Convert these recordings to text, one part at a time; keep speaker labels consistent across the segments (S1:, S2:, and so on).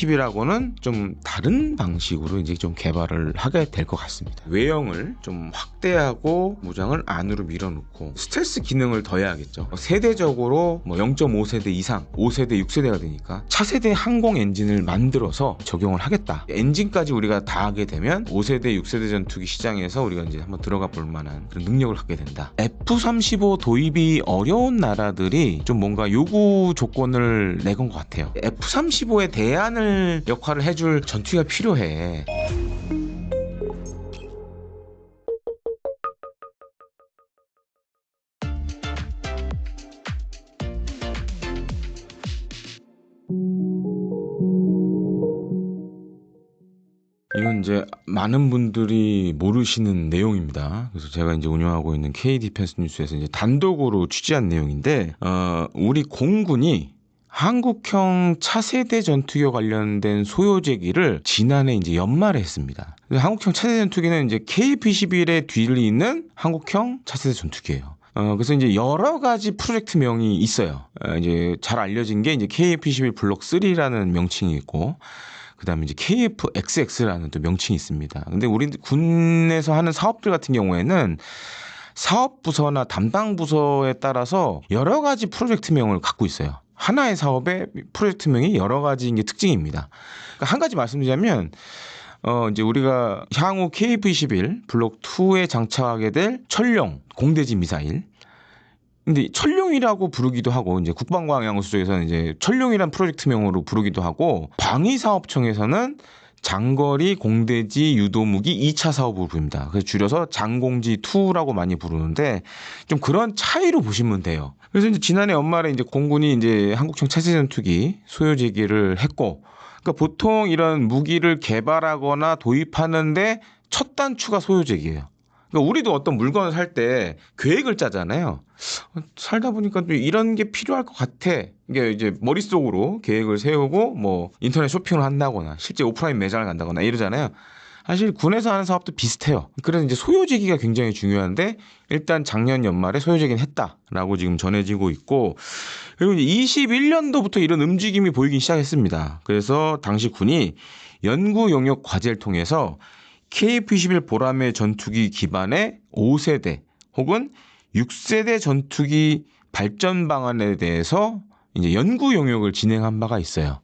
S1: F-21하고는 좀 다른 방식으로 이제 좀 개발을 하게 될 것 같습니다. 외형을 좀 확대하고 무장을 안으로 밀어넣고 스텔스 기능을 더해야겠죠. 세대적으로 뭐 0.5세대 이상, 5세대, 6세대가 되니까 차세대 항공 엔진을 만들어서 적용을 하겠다. 엔진까지 우리가 다 하게 되면 5세대, 6세대 전투기 시장에서 우리가 이제 한번 들어가 볼 만한 그런 능력을 갖게 된다. F-35 도입이 어려운 나라들이 좀 뭔가 요구 조건을 내건 것 같아요. F-35에 대안을 역할을 해줄 전투기가 필요해. 이건 이제 많은 분들이 모르시는 내용입니다. 그래서 제가 이제 운영하고 있는 K-디펜스 뉴스에서 이제 단독으로 취재한 내용인데, 우리 공군이 한국형 차세대 전투기와 관련된 소요제기를 지난해 이제 연말에 했습니다. 한국형 차세대 전투기는 이제 KF-21의 뒤를 잇는 한국형 차세대 전투기예요. 그래서 이제 여러 가지 프로젝트명이 있어요. 이제 잘 알려진 게 이제 KF-21 블록 3라는 명칭이 있고, 그 다음에 이제 KF-XX라는 또 명칭이 있습니다. 근데 우리 군에서 하는 사업들 같은 경우에는 사업 부서나 담당 부서에 따라서 여러 가지 프로젝트명을 갖고 있어요. 하나의 사업의 프로젝트명이 여러 가지인 게 특징입니다. 그러니까 한 가지 말씀드리자면, 이제 우리가 향후 KF-21 블록 2에 장착하게 될 천룡 공대지 미사일. 근데 천룡이라고 부르기도 하고, 이제 국방과학연구소 쪽에서는 이제 천룡이란 프로젝트명으로 부르기도 하고, 방위사업청에서는 장거리 공대지 유도무기 2차 사업으로 부릅니다. 그래서 줄여서 장공지2라고 많이 부르는데, 좀 그런 차이로 보시면 돼요. 그래서 이제 지난해 연말에 이제 공군이 이제 한국형 차세대 전투기 소요 제기를 했고, 그러니까 보통 이런 무기를 개발하거나 도입하는데 첫 단추가 소요 제기예요. 그러니까 우리도 어떤 물건을 살 때 계획을 짜잖아요. 살다 보니까 또 이런 게 필요할 것 같아. 이게 이제 머릿속으로 계획을 세우고 뭐 인터넷 쇼핑을 한다거나 실제 오프라인 매장을 간다거나 이러잖아요. 사실 군에서 하는 사업도 비슷해요. 그래서 이제 소요제기가 굉장히 중요한데, 일단 작년 연말에 소요제기는 했다라고 지금 전해지고 있고, 그리고 이제 21년도부터 이런 움직임이 보이기 시작했습니다. 그래서 당시 군이 연구 용역 과제를 통해서 KF-21 보라매 전투기 기반의 5세대 혹은 6세대 전투기 발전 방안에 대해서 이제 연구 용역을 진행한 바가 있어요.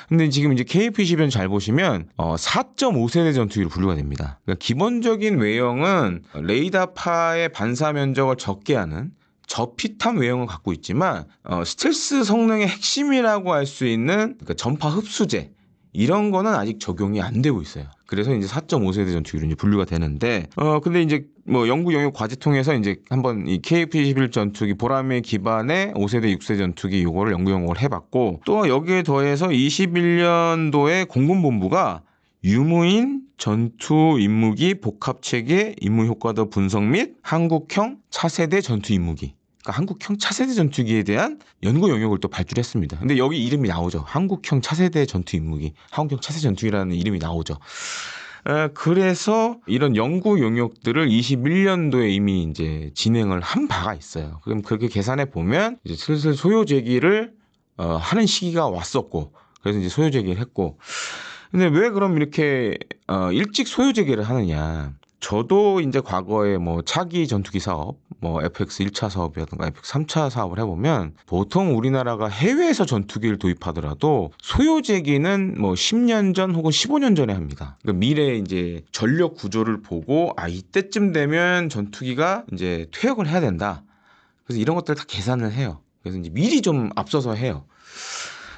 S1: 근데 지금 이제 KF-21 잘 보시면 4.5세대 전투기로 분류가 됩니다. 그러니까 기본적인 외형은 레이더파의 반사 면적을 적게 하는 저피탐 외형을 갖고 있지만, 스텔스 성능의 핵심이라고 할 수 있는 그러니까 전파 흡수제, 이런 거는 아직 적용이 안 되고 있어요. 그래서 이제 4.5세대 전투기로 이제 분류가 되는데, 근데 이제 뭐 연구 영역 과제 통해서 이제 한번 이 KF-21 전투기 보라매 기반의 5세대, 6세대 전투기 요거를 연구 용역을 해봤고, 또 여기에 더해서 21년도에 공군본부가 유무인 전투 임무기 복합체계 임무 효과도 분석 및 한국형 차세대 전투 임무기, 그러니까 한국형 차세대 전투기에 대한 연구 영역을 또 발주했습니다. 근데 여기 이름이 나오죠. 한국형 차세대 전투 임무기, 한국형 차세대 전투기라는 이름이 나오죠. 그래서 이런 연구 영역들을 21년도에 이미 이제 진행을 한 바가 있어요. 그럼 그렇게 계산해 보면 이제 슬슬 소요 제기를 하는 시기가 왔었고, 그래서 이제 소요 제기를 했고, 근데 왜 그럼 이렇게 일찍 소요 제기를 하느냐? 저도 이제 과거에 뭐 차기 전투기 사업, 뭐 FX 1차 사업이라든가 FX 3차 사업을 해보면 보통 우리나라가 해외에서 전투기를 도입하더라도 소요제기는 뭐 10년 전 혹은 15년 전에 합니다. 그러니까 미래 이제 전력 구조를 보고 이때쯤 되면 전투기가 이제 퇴역을 해야 된다. 그래서 이런 것들 다 계산을 해요. 그래서 이제 미리 좀 앞서서 해요.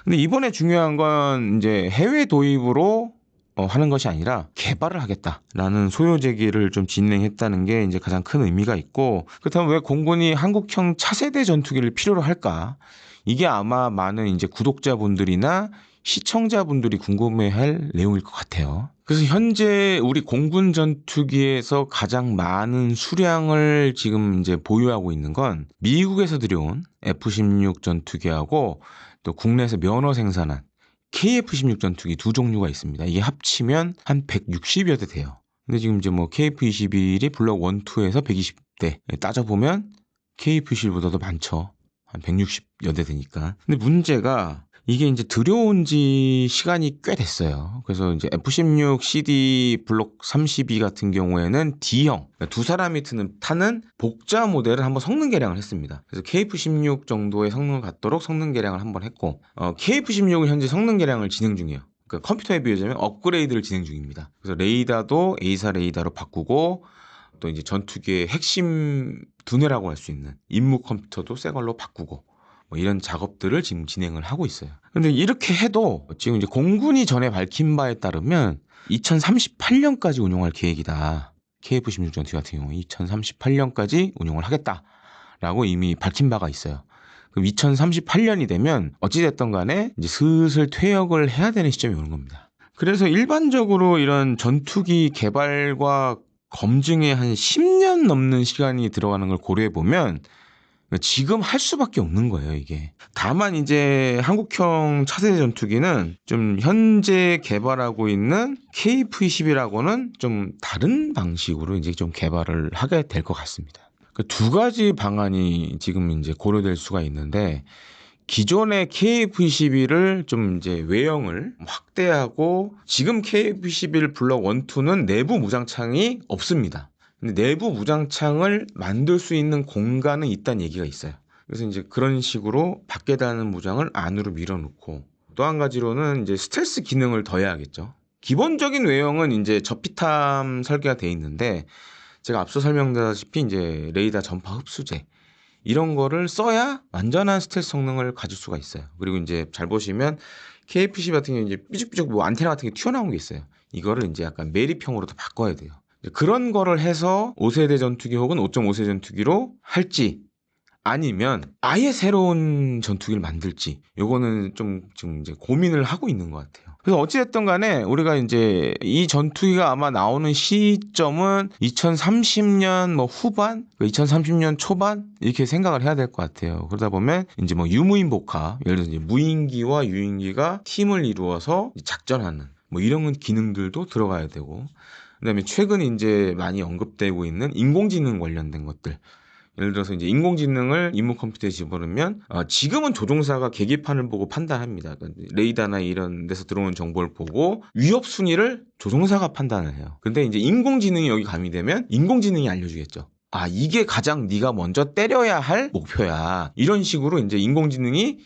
S1: 근데 이번에 중요한 건 이제 해외 도입으로 하는 것이 아니라 개발을 하겠다라는 소요 제기를 좀 진행했다는 게 이제 가장 큰 의미가 있고, 그렇다면 왜 공군이 한국형 차세대 전투기를 필요로 할까? 이게 아마 많은 이제 구독자분들이나 시청자분들이 궁금해할 내용일 것 같아요. 그래서 현재 우리 공군 전투기에서 가장 많은 수량을 지금 이제 보유하고 있는 건 미국에서 들여온 F-16 전투기하고 또 국내에서 면허 생산한 KF-16 전투기 두 종류가 있습니다. 이게 합치면 한 160여 대 돼요. 근데 지금 이제 뭐 KF-21이 블록 1, 2에서 120대 따져보면 KF-21보다도 많죠. 한 160여 대 되니까. 근데 문제가 이게 이제 들여온 지 시간이 꽤 됐어요. 그래서 이제 F-16 CD 블록 32 같은 경우에는 D형, 그러니까 두 사람이 타는 복자 모델을 한번 성능 개량을 했습니다. 그래서 KF-16 정도의 성능을 갖도록 성능 개량을 한번 했고, KF-16은 현재 성능 개량을 진행 중이에요. 그러니까 컴퓨터에 비유하자면 업그레이드를 진행 중입니다. 그래서 레이더도 A사 레이더로 바꾸고, 또 이제 전투기의 핵심 두뇌라고 할 수 있는 임무 컴퓨터도 새 걸로 바꾸고, 뭐 이런 작업들을 지금 진행을 하고 있어요. 근데 이렇게 해도 지금 이제 공군이 전에 밝힌 바에 따르면 2038년까지 운용할 계획이다. KF-16 전투기 같은 경우 2038년까지 운용을 하겠다라고 이미 밝힌 바가 있어요. 그럼 2038년이 되면 어찌됐든 간에 이제 슬슬 퇴역을 해야 되는 시점이 오는 겁니다. 그래서 일반적으로 이런 전투기 개발과 검증에 한 10년 넘는 시간이 들어가는 걸 고려해 보면 지금 할 수밖에 없는 거예요, 이게. 다만 이제 한국형 차세대 전투기는 좀 현재 개발하고 있는 KF-21하고는 좀 다른 방식으로 이제 좀 개발을 하게 될 것 같습니다. 그 두 가지 방안이 지금 이제 고려될 수가 있는데, 기존의 KF-21을 좀 이제 외형을 확대하고, 지금 KF-21 블록 1, 2는 내부 무장창이 없습니다. 근데 내부 무장창을 만들 수 있는 공간은 있다는 얘기가 있어요. 그래서 이제 그런 식으로 밖에 다는 무장을 안으로 밀어놓고, 또 한 가지로는 이제 스텔스 기능을 더해야겠죠. 기본적인 외형은 이제 저피탐 설계가 돼 있는데, 제가 앞서 설명드렸다시피 이제 레이더 전파 흡수제 이런 거를 써야 완전한 스텔스 성능을 가질 수가 있어요. 그리고 이제 잘 보시면 KF-10 같은 경우 이제 삐죽삐죽 뭐 안테나 같은 게 튀어나온 게 있어요. 이거를 이제 약간 매립형으로 더 바꿔야 돼요. 그런 거를 해서 5세대 전투기 혹은 5.5세대 전투기로 할지, 아니면 아예 새로운 전투기를 만들지, 요거는 좀 지금 이제 고민을 하고 있는 것 같아요. 그래서 어찌됐든 간에 우리가 이제 이 전투기가 아마 나오는 시점은 2030년 뭐 후반, 2030년 초반 이렇게 생각을 해야 될 것 같아요. 그러다 보면 이제 뭐 유무인 복합, 예를 들어서 이제 무인기와 유인기가 팀을 이루어서 작전하는 뭐 이런 기능들도 들어가야 되고, 그다음에 최근 이제 많이 언급되고 있는 인공지능 관련된 것들, 예를 들어서 이제 인공지능을 임무 컴퓨터에 집어넣으면 지금은 조종사가 계기판을 보고 판단합니다. 그러니까 레이더나 이런 데서 들어오는 정보를 보고 위협 순위를 조종사가 판단을 해요. 근데 이제 인공지능이 여기 가미되면 인공지능이 알려주겠죠. 아, 이게 가장 네가 먼저 때려야 할 목표야. 이런 식으로 이제 인공지능이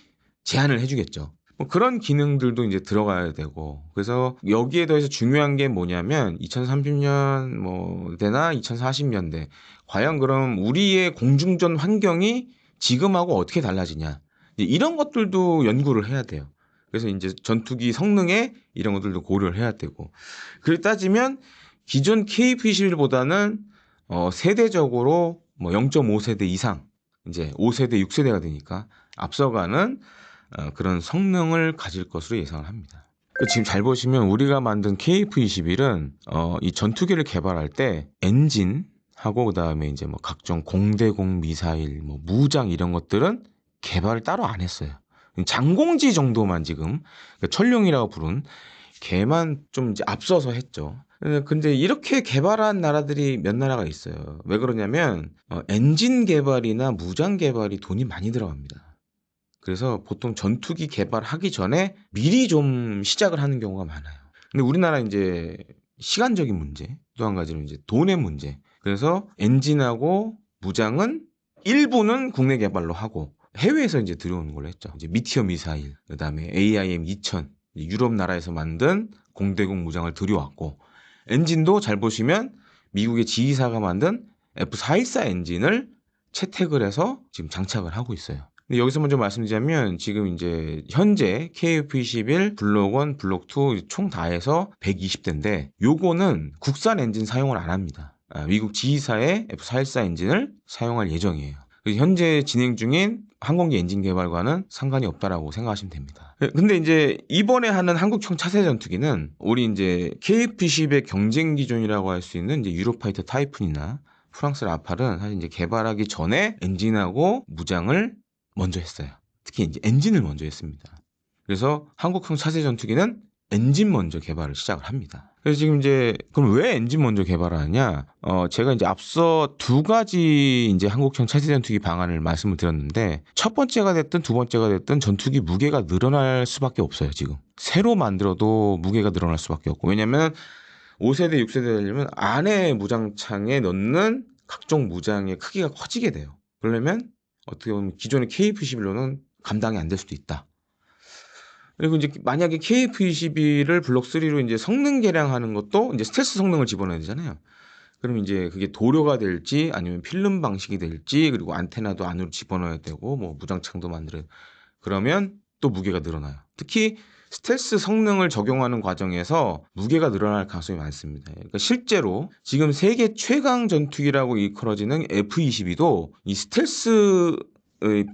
S1: 제안을 해주겠죠. 뭐 그런 기능들도 이제 들어가야 되고, 그래서 여기에 더해서 중요한 게 뭐냐면 2030년 뭐 대나 2040년대 과연 그럼 우리의 공중전 환경이 지금하고 어떻게 달라지냐, 이런 것들도 연구를 해야 돼요. 그래서 이제 전투기 성능에 이런 것들도 고려를 해야 되고, 그렇게 따지면 기존 KF-21보다는 세대적으로 뭐 0.5세대 이상, 이제 5세대, 6세대가 되니까 앞서가는 그런 성능을 가질 것으로 예상을 합니다. 지금 잘 보시면 우리가 만든 KF-21은 이 전투기를 개발할 때 엔진하고 그다음에 이제 뭐 각종 공대공 미사일, 뭐 무장 이런 것들은 개발을 따로 안 했어요. 장공지 정도만 지금, 그러니까 천룡이라고 부른 걔만 좀 이제 앞서서 했죠. 근데 이렇게 개발한 나라들이 몇 나라가 있어요. 왜 그러냐면 엔진 개발이나 무장 개발이 돈이 많이 들어갑니다. 그래서 보통 전투기 개발하기 전에 미리 좀 시작을 하는 경우가 많아요. 근데 우리나라 이제 시간적인 문제, 또 한 가지는 이제 돈의 문제. 그래서 엔진하고 무장은 일부는 국내 개발로 하고 해외에서 이제 들여오는 걸로 했죠. 이제 미티어 미사일, 그다음에 AIM-2000 유럽 나라에서 만든 공대공 무장을 들여왔고, 엔진도 잘 보시면 미국의 지휘사가 만든 F414 엔진을 채택을 해서 지금 장착을 하고 있어요. 근데 여기서 먼저 말씀드리자면 지금 이제 현재 KF-21 블록 1, 블록 2 총 다 해서 120대인데 요거는 국산 엔진 사용을 안 합니다. 미국 지휘사의 F414 엔진을 사용할 예정이에요. 현재 진행 중인 항공기 엔진 개발과는 상관이 없다라고 생각하시면 됩니다. 근데 이제 이번에 하는 한국형 차세대 전투기는 우리 이제 KF-21의 경쟁 기종이라고 할 수 있는 이제 유로파이터 타이푼이나 프랑스 라팔은 사실 이제 개발하기 전에 엔진하고 무장을 먼저 했어요. 특히 이제 엔진을 먼저 했습니다. 그래서 한국형 차세대 전투기는 엔진 먼저 개발을 시작을 합니다. 그래서 지금 이제 그럼 왜 엔진 먼저 개발하느냐? 제가 이제 앞서 두 가지 이제 한국형 차세대 전투기 방안을 말씀을 드렸는데 첫 번째가 됐든 두 번째가 됐든 전투기 무게가 늘어날 수밖에 없어요. 지금 새로 만들어도 무게가 늘어날 수밖에 없고 왜냐하면 5세대, 6세대 되려면 안에 무장창에 넣는 각종 무장의 크기가 커지게 돼요. 그러려면 어떻게 보면 기존의 KF-21로는 감당이 안 될 수도 있다. 그리고 이제 만약에 KF-21을 블록 3로 이제 성능 개량하는 것도 이제 스텔스 성능을 집어넣어야 되잖아요. 그럼 이제 그게 도료가 될지 아니면 필름 방식이 될지 그리고 안테나도 안으로 집어넣어야 되고 뭐 무장창도 만들어야 그러면 또 무게가 늘어나요. 특히 스텔스 성능을 적용하는 과정에서 무게가 늘어날 가능성이 많습니다. 그러니까 실제로 지금 세계 최강 전투기라고 일컬어지는 F-22도 이 스텔스의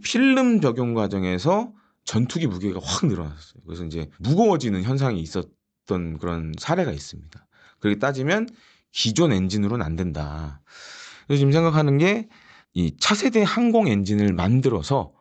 S1: 필름 적용 과정에서 전투기 무게가 확 늘어났어요. 그래서 이제 무거워지는 현상이 있었던 그런 사례가 있습니다. 그렇게 따지면 기존 엔진으로는 안 된다. 그래서 지금 생각하는 게 이 차세대 항공 엔진을 만들어서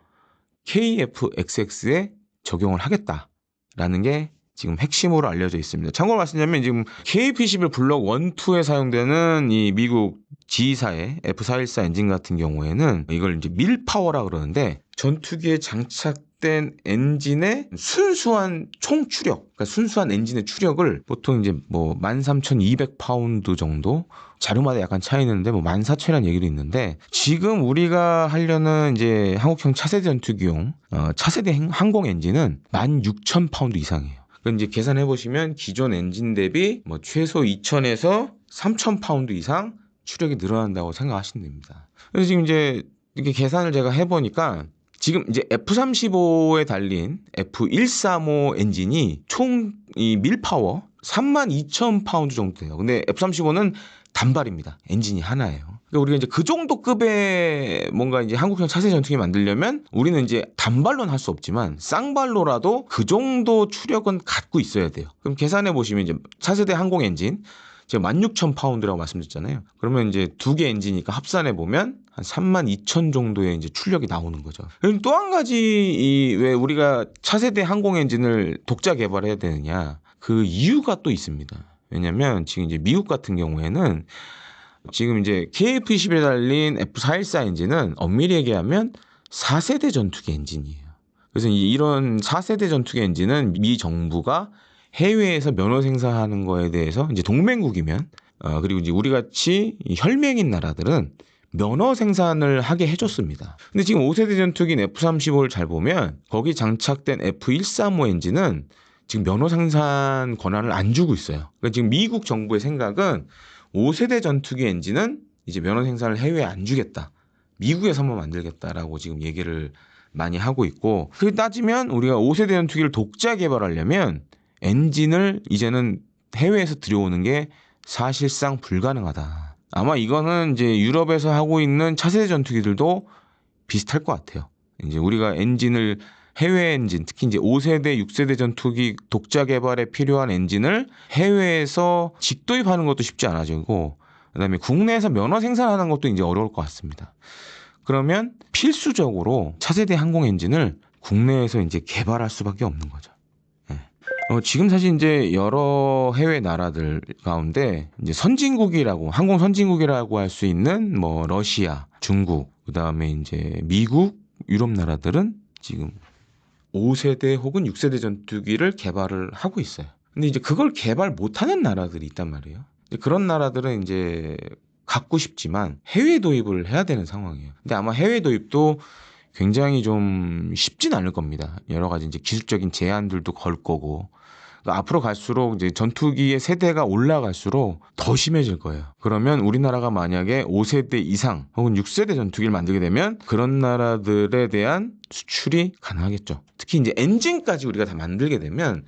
S1: KF-XX에 적용을 하겠다라는 게 지금 핵심으로 알려져 있습니다. 참고로 말씀드리면 지금 KF-21 블록 1, 2에 사용되는 이 미국 G사의 F414 엔진 같은 경우에는 이걸 이제 밀파워라 그러는데 전투기에 장착된 엔진의 순수한 총 추력, 그러니까 순수한 엔진의 추력을 보통 이제 뭐 13,200파운드 정도 자료마다 약간 차이 있는데 뭐 14,000이라는 얘기도 있는데 지금 우리가 하려는 이제 한국형 차세대 전투기용 차세대 항공 엔진은 16,000파운드 이상이에요. 그럼 이제 계산해 보시면 기존 엔진 대비 뭐 최소 2,000에서 3,000파운드 이상 추력이 늘어난다고 생각하시면 됩니다. 그래서 지금 이제 이렇게 계산을 제가 해보니까 지금 이제 F-35에 달린 F-135 엔진이 총 이 밀파워 32,000파운드 정도 돼요. 근데 F-35는 단발입니다. 엔진이 하나예요. 그러니까 우리가 이제 그 정도 급의 뭔가 이제 한국형 차세대 전투기 만들려면 우리는 이제 단발로는 할 수 없지만 쌍발로라도 그 정도 추력은 갖고 있어야 돼요. 그럼 계산해 보시면 이제 차세대 항공 엔진 제가 16,000파운드라고 말씀드렸잖아요. 그러면 이제 두 개 엔진이니까 합산해 보면 한 32,000 정도의 이제 출력이 나오는 거죠. 그리고 또 한 가지 왜 우리가 차세대 항공 엔진을 독자 개발해야 되느냐 그 이유가 또 있습니다. 왜냐면 지금 이제 미국 같은 경우에는 지금 이제 KF-21에 달린 F414 엔진은 엄밀히 얘기하면 4세대 전투기 엔진이에요. 그래서 이런 4세대 전투기 엔진은 미 정부가 해외에서 면허 생산하는 거에 대해서 이제 동맹국이면 그리고 이제 우리 같이 혈맹인 나라들은 면허 생산을 하게 해줬습니다. 근데 지금 5세대 전투기인 F-35를 잘 보면 거기 장착된 F-135 엔진은 지금 면허 생산 권한을 안 주고 있어요. 그러니까 지금 미국 정부의 생각은 5세대 전투기 엔진은 이제 면허 생산을 해외에 안 주겠다. 미국에서만 만들겠다라고 지금 얘기를 많이 하고 있고 그렇게 따지면 우리가 5세대 전투기를 독자 개발하려면 엔진을 이제는 해외에서 들여오는 게 사실상 불가능하다. 아마 이거는 이제 유럽에서 하고 있는 차세대 전투기들도 비슷할 것 같아요. 이제 우리가 엔진을 해외 엔진, 특히 이제 5세대, 6세대 전투기 독자 개발에 필요한 엔진을 해외에서 직도입하는 것도 쉽지 않아지고, 그다음에 국내에서 면허 생산하는 것도 이제 어려울 것 같습니다. 그러면 필수적으로 차세대 항공 엔진을 국내에서 이제 개발할 수밖에 없는 거죠. 지금 사실 이제 여러 해외 나라들 가운데 이제 선진국이라고 항공 선진국이라고 할 수 있는 뭐 러시아, 중국, 그다음에 이제 미국, 유럽 나라들은 지금 5세대 혹은 6세대 전투기를 개발을 하고 있어요. 근데 이제 그걸 개발 못하는 나라들이 있단 말이에요. 그런 나라들은 이제 갖고 싶지만 해외 도입을 해야 되는 상황이에요. 근데 아마 해외 도입도 굉장히 좀 쉽진 않을 겁니다. 여러 가지 이제 기술적인 제한들도 걸 거고. 그러니까 앞으로 갈수록 이제 전투기의 세대가 올라갈수록 더 심해질 거예요. 그러면 우리나라가 만약에 5세대 이상 혹은 6세대 전투기를 만들게 되면 그런 나라들에 대한 수출이 가능하겠죠. 특히 이제 엔진까지 우리가 다 만들게 되면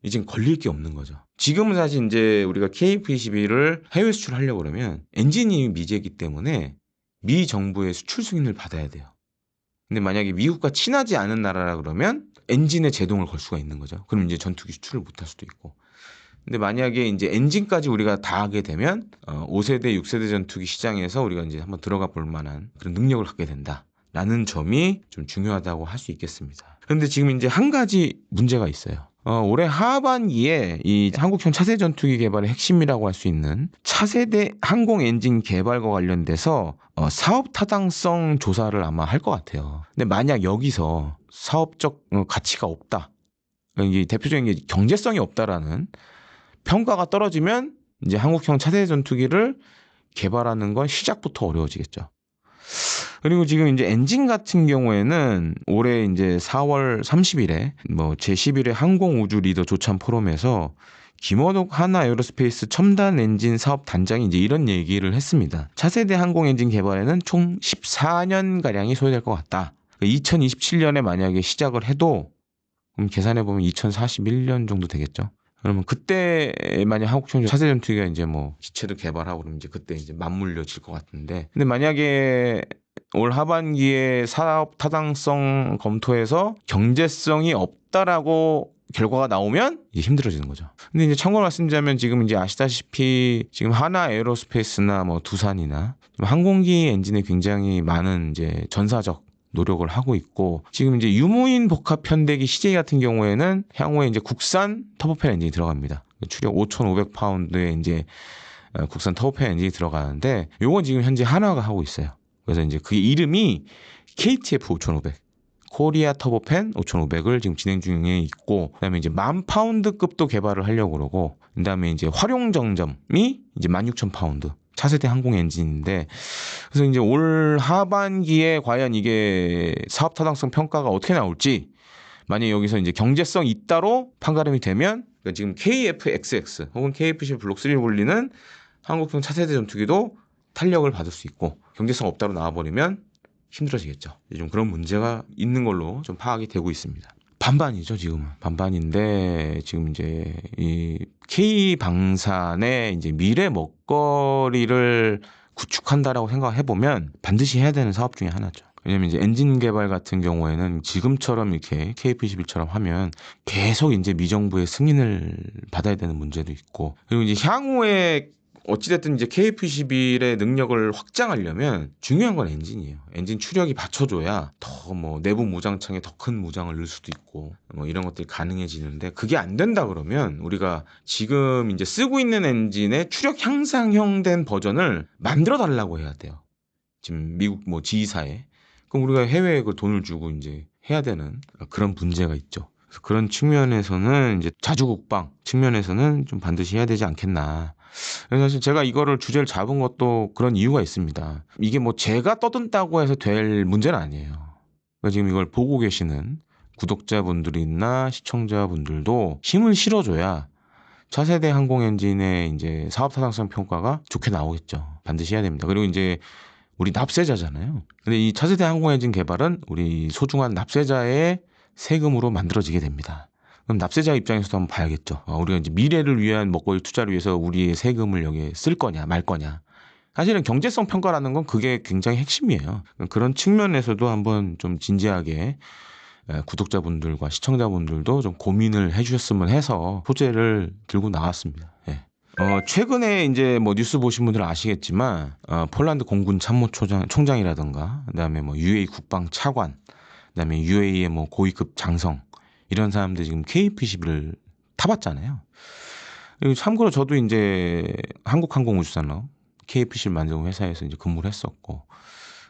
S1: 이젠 걸릴 게 없는 거죠. 지금은 사실 이제 우리가 KF-21을 해외 수출하려고 그러면 엔진이 미제이기 때문에 미 정부의 수출 승인을 받아야 돼요. 근데 만약에 미국과 친하지 않은 나라라 그러면 엔진에 제동을 걸 수가 있는 거죠. 그럼 이제 전투기 수출을 못할 수도 있고. 근데 만약에 이제 엔진까지 우리가 다 하게 되면 5세대, 6세대 전투기 시장에서 우리가 이제 한번 들어가 볼 만한 그런 능력을 갖게 된다라는 점이 좀 중요하다고 할 수 있겠습니다. 그런데 지금 이제 한 가지 문제가 있어요. 올해 하반기에 이 한국형 차세대 전투기 개발의 핵심이라고 할 수 있는 차세대 항공 엔진 개발과 관련돼서 사업 타당성 조사를 아마 할 것 같아요. 근데 만약 여기서 사업적 가치가 없다, 이게 대표적인 게 경제성이 없다라는 평가가 떨어지면 이제 한국형 차세대 전투기를 개발하는 건 시작부터 어려워지겠죠. 그리고 지금 이제 엔진 같은 경우에는 올해 이제 4월 30일에 뭐 제11회 항공우주 리더 조찬 포럼에서 김원욱 하나에어로스페이스 첨단 엔진 사업 단장이 이제 이런 얘기를 했습니다. 차세대 항공 엔진 개발에는 총 14년 가량이 소요될 것 같다. 2027년에 만약에 시작을 해도 그럼 계산해 보면 2041년 정도 되겠죠. 그러면 그때 만약 한국형 차세대 전투기가 이제 뭐 기체도 개발하고 그러면 이제 그때 이제 맞물려질 것 같은데, 근데 만약에 올 하반기에 사업 타당성 검토에서 경제성이 없다라고 결과가 나오면 이제 힘들어지는 거죠. 근데 이제 참고로 말씀드리자면 지금 이제 아시다시피 지금 하나 에어로스페이스나 뭐 두산이나 항공기 엔진에 굉장히 많은 이제 전사적 노력을 하고 있고, 지금 이제 유무인 복합 편대기 CJ 같은 경우에는 향후에 이제 국산 터보팬 엔진이 들어갑니다. 추력 5,500파운드의 이제 국산 터보팬 엔진이 들어가는데, 요건 지금 현재 한화가 하고 있어요. 그래서 이제 그 이름이 KTF 5,500, 코리아 터보팬 5,500을 지금 진행 중에 있고, 그다음에 이제 10,000파운드급도 개발을 하려고 그러고, 그다음에 이제 활용정점이 이제 16,000파운드. 차세대 항공 엔진인데, 그래서 이제 올 하반기에 과연 이게 사업 타당성 평가가 어떻게 나올지, 만약 여기서 이제 경제성 있다로 판가름이 되면, 그러니까 지금 KF-XX 혹은 KF-11 블록 3를 불리는 한국형 차세대 전투기도 탄력을 받을 수 있고, 경제성 없다로 나와버리면 힘들어지겠죠. 좀 그런 문제가 있는 걸로 좀 파악이 되고 있습니다. 반반이죠, 지금은. 반반인데, 지금 이제 이 K방산의 이제 미래 먹거리를 구축한다라고 생각해 보면 반드시 해야 되는 사업 중에 하나죠. 왜냐면 이제 엔진 개발 같은 경우에는 지금처럼 이렇게 KF-21처럼 하면 계속 이제 미정부의 승인을 받아야 되는 문제도 있고, 그리고 이제 향후에 어찌됐든 이제 KF-21의 능력을 확장하려면 중요한 건 엔진이에요. 엔진 추력이 받쳐줘야 더 뭐 내부 무장창에 더 큰 무장을 넣을 수도 있고 뭐 이런 것들이 가능해지는데, 그게 안 된다 그러면 우리가 지금 이제 쓰고 있는 엔진의 추력 향상형 된 버전을 만들어 달라고 해야 돼요. 지금 미국 뭐 지휘사에. 그럼 우리가 해외에 그 돈을 주고 이제 해야 되는 그런 문제가 있죠. 그래서 그런 측면에서는 이제 자주국방 측면에서는 좀 반드시 해야 되지 않겠나. 사실 제가 이거를 주제를 잡은 것도 그런 이유가 있습니다. 이게 뭐 제가 떠든다고 해서 될 문제는 아니에요. 그러니까 지금 이걸 보고 계시는 구독자분들이나 시청자분들도 힘을 실어줘야 차세대 항공 엔진의 이제 사업 타당성 평가가 좋게 나오겠죠. 반드시 해야 됩니다. 그리고 이제 우리 납세자잖아요. 근데 이 차세대 항공 엔진 개발은 우리 소중한 납세자의 세금으로 만들어지게 됩니다. 그럼 납세자 입장에서도 한번 봐야겠죠. 우리가 이제 미래를 위한 먹거리 투자를 위해서 우리의 세금을 여기에 쓸 거냐 말 거냐. 사실은 경제성 평가라는 건 그게 굉장히 핵심이에요. 그런 측면에서도 한번 좀 진지하게 구독자분들과 시청자분들도 좀 고민을 해주셨으면 해서 소재를 들고 나왔습니다. 예. 최근에 이제 뭐 뉴스 보신 분들은 아시겠지만 폴란드 공군 참모총장이라든가, 그다음에 뭐 UAE 국방 차관, 그다음에 UAE의 뭐 고위급 장성, 이런 사람들 지금 KF-21을 타봤잖아요. 그리고 참고로 저도 이제 한국항공우주산업 KF-21 만드는 회사에서 이제 근무를 했었고,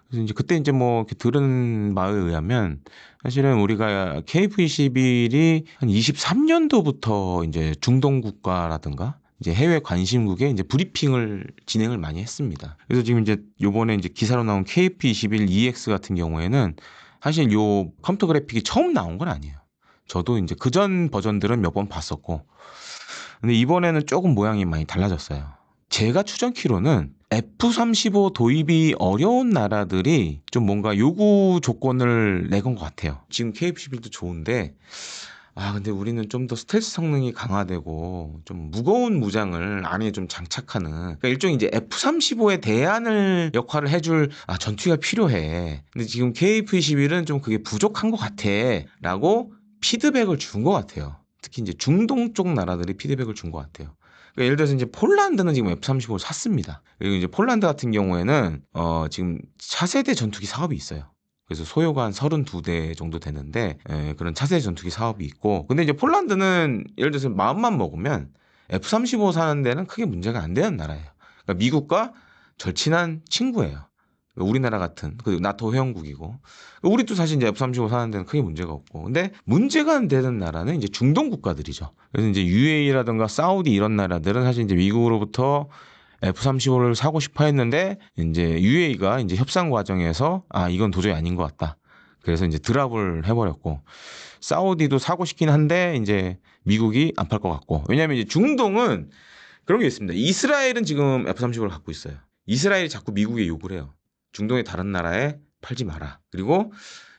S1: 그래서 이제 그때 이제 뭐 이렇게 들은 바에 의하면 사실은 우리가 KF-21이 한 23년도부터 이제 중동 국가라든가 이제 해외 관심국에 이제 브리핑을 진행을 많이 했습니다. 그래서 지금 이제 요번에 이제 기사로 나온 KF-21 EX 같은 경우에는 사실 요 컴퓨터 그래픽이 처음 나온 건 아니에요. 저도 이제 그전 버전들은 몇 번 봤었고, 근데 이번에는 조금 모양이 많이 달라졌어요. 제가 추정키로는 F-35 도입이 어려운 나라들이 좀 뭔가 요구 조건을 내건 것 같아요. 지금 KF-11도 좋은데, 근데 우리는 좀 더 스텔스 성능이 강화되고 좀 무거운 무장을 안에 좀 장착하는, 그러니까 일종의 이제 F-35에 대안을 역할을 해줄 전투기가 필요해. 근데 지금 KF-21은 좀 그게 부족한 것 같아 라고 피드백을 준 것 같아요. 특히 이제 중동 쪽 나라들이 피드백을 준 것 같아요. 그러니까 예를 들어서 이제 폴란드는 지금 F-35를 샀습니다. 그리고 이제 폴란드 같은 경우에는 지금 차세대 전투기 사업이 있어요. 그래서 소요가 한 32대 정도 되는데 그런 차세대 전투기 사업이 있고, 근데 이제 폴란드는 예를 들어서 마음만 먹으면 F-35 사는 데는 크게 문제가 안 되는 나라예요. 그러니까 미국과 절친한 친구예요. 그러니까 우리나라 같은 그 나토 회원국이고, 우리도 사실 이제 F-35 사는 데는 크게 문제가 없고, 근데 문제가 안 되는 나라는 이제 중동 국가들이죠. 그래서 이제 UAE라든가 사우디 이런 나라들은 사실 이제 미국으로부터 F-35를 사고 싶어 했는데 이제 UAE가 이제 협상 과정에서 이건 도저히 아닌 것 같다. 그래서 이제 드랍을 해버렸고, 사우디도 사고 싶긴 한데 이제 미국이 안 팔 것 같고, 왜냐하면 이제 중동은 그런 게 있습니다. 이스라엘은 지금 F-35를 갖고 있어요. 이스라엘이 자꾸 미국에 요구를 해요. 중동의 다른 나라에 팔지 마라. 그리고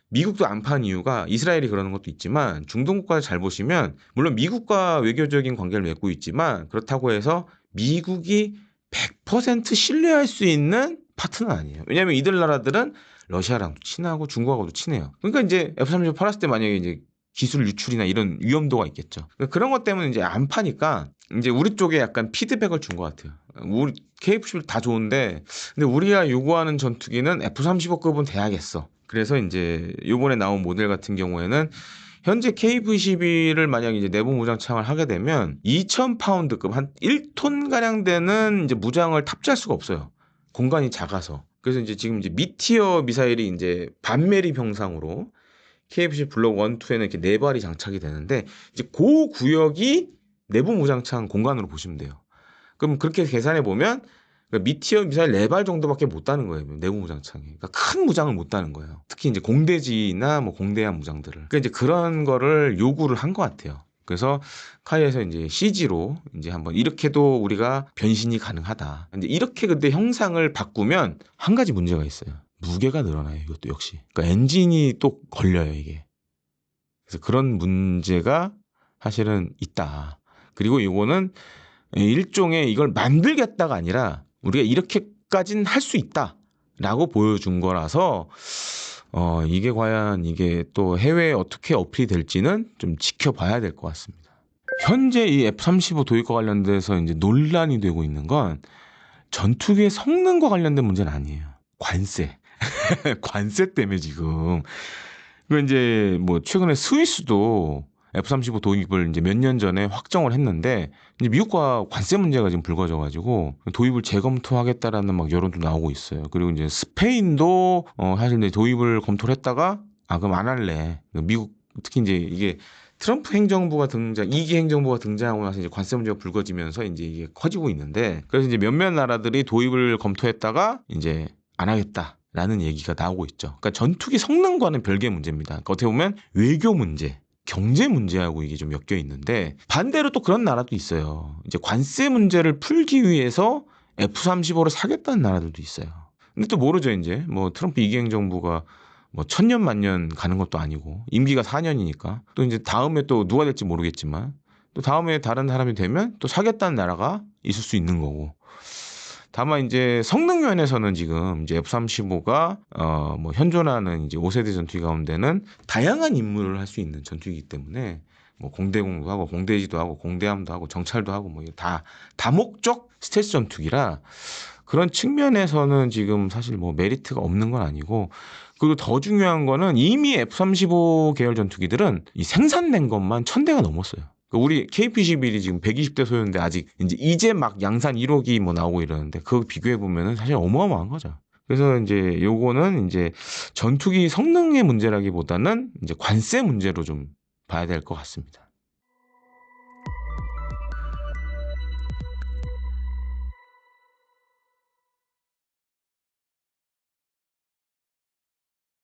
S1: 미국도 안 판 이유가 이스라엘이 그러는 것도 있지만, 중동 국가를 잘 보시면 물론 미국과 외교적인 관계를 맺고 있지만 그렇다고 해서 미국이 100% 신뢰할 수 있는 파트너는 아니에요. 왜냐하면 이들 나라들은 러시아랑도 친하고 중국하고도 친해요. 그러니까 이제 F-35 팔았을 때 만약에 이제 기술 유출이나 이런 위험도가 있겠죠. 그러니까 그런 것 때문에 이제 안 파니까 이제 우리 쪽에 약간 피드백을 준 것 같아요. 우리 KF-11 다 좋은데 근데 우리가 요구하는 전투기는 F-35급은 돼야겠어. 그래서 이제 요번에 나온 모델 같은 경우에는 현재 KV-12를 만약에 이제 내부 무장창을 하게 되면 2,000파운드급 한 1톤 가량 되는 이제 무장을 탑재할 수가 없어요. 공간이 작아서. 그래서 이제 지금 이제 미티어 미사일이 이제 반메리 병상으로 KF-12 블록 1, 2에는 이렇게 4발이 장착이 되는데 이제 그 구역이 내부 무장창 공간으로 보시면 돼요. 그럼 그렇게 계산해 보면 미티어 미사일 4발 정도밖에 못 다는 거예요. 내부 무장창이. 그러니까 큰 무장을 못 다는 거예요. 특히 이제 공대지나 뭐 공대한 무장들을. 그러니까 이제 그런 거를 요구를 한 것 같아요. 그래서 카이에서 이제 CG로 이제 한번 이렇게도 우리가 변신이 가능하다. 근데 이렇게 근데 형상을 바꾸면 한 가지 문제가 있어요. 무게가 늘어나요. 이것도 역시. 그러니까 엔진이 또 걸려요, 이게. 그래서 그런 문제가 사실은 있다. 그리고 이거는 일종의 이걸 만들겠다가 아니라 우리가 이렇게까지는 할 수 있다라고 보여준 거라서 이게 과연 이게 또 해외에 어떻게 어필이 될지는 좀 지켜봐야 될 것 같습니다. 현재 이 F-35 도입과 관련돼서 이제 논란이 되고 있는 건 전투기의 성능과 관련된 문제는 아니에요. 관세. 관세 때문에 지금. 그 이제 뭐 최근에 스위스도 F-35 도입을 이제 몇 년 전에 확정을 했는데 이제 미국과 관세 문제가 지금 불거져가지고 도입을 재검토하겠다라는 막 여론도 나오고 있어요. 그리고 이제 스페인도 사실 이제 도입을 검토를 했다가 그럼 안 할래. 미국 특히 이제 이게 트럼프 행정부가 2기 행정부가 등장하고 나서 이제 관세 문제가 불거지면서 이제 이게 커지고 있는데, 그래서 이제 몇몇 나라들이 도입을 검토했다가 이제 안 하겠다라는 얘기가 나오고 있죠. 그러니까 전투기 성능과는 별개의 문제입니다. 그러니까 어떻게 보면 외교 문제, 경제 문제하고 이게 좀 엮여 있는데, 반대로 또 그런 나라도 있어요. 이제 관세 문제를 풀기 위해서 F-35를 사겠다는 나라들도 있어요. 근데 또 모르죠, 이제. 뭐 트럼프 2기 행정부가 뭐 천년 만년 가는 것도 아니고 임기가 4년이니까 또 이제 다음에 또 누가 될지 모르겠지만 또 다음에 다른 사람이 되면 또 사겠다는 나라가 있을 수 있는 거고. 다만 이제 성능 면에서는 지금 이제 F-35가 뭐 현존하는 이제 5세대 전투기 가운데는 다양한 임무를 할 수 있는 전투기이기 때문에 뭐 공대공도 하고 공대지도 하고 공대함도 하고 정찰도 하고 뭐 다 다목적 스텔스 전투기라 그런 측면에서는 지금 사실 뭐 메리트가 없는 건 아니고, 그리고 더 중요한 거는 이미 F-35 계열 전투기들은 이 생산된 것만 1,000대가 넘었어요. 우리 KP-11이 지금 120대 소요인데 아직 이제 막 양산 1호기 뭐 나오고 이러는데 그거 비교해 보면은 사실 어마어마한 거죠. 그래서 이제 요거는 이제 전투기 성능의 문제라기보다는 이제 관세 문제로 좀 봐야 될 것 같습니다.